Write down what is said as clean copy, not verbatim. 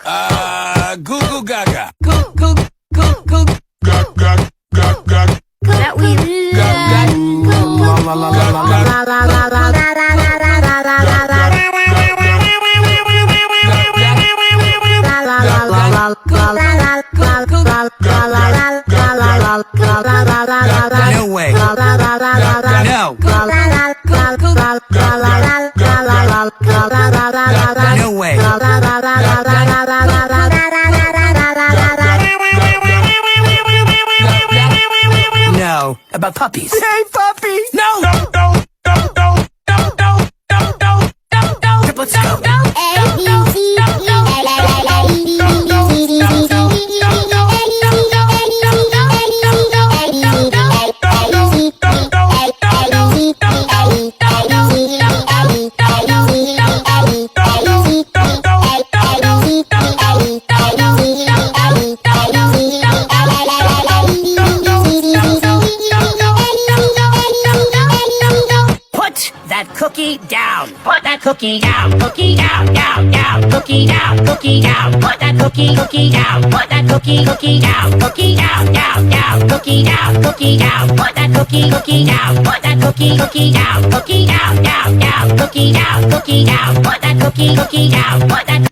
talk? Goo goo gaga. Goo, goo, goo, goo. Gag, gag, gag, gag. That we Gag, la la la la la la la la la No way. No. No way. No. About puppies. Hey, puppy! No. Let's go. Cookie down, put that cookie down, cookie down, down, down, cookie down, cookie down, put that cookie down, put that cookie down, cookie down, down, down, cookie down, put that cookie down, put that cookie down, cookie down, down, down, cookie down, put that cookie down, put that.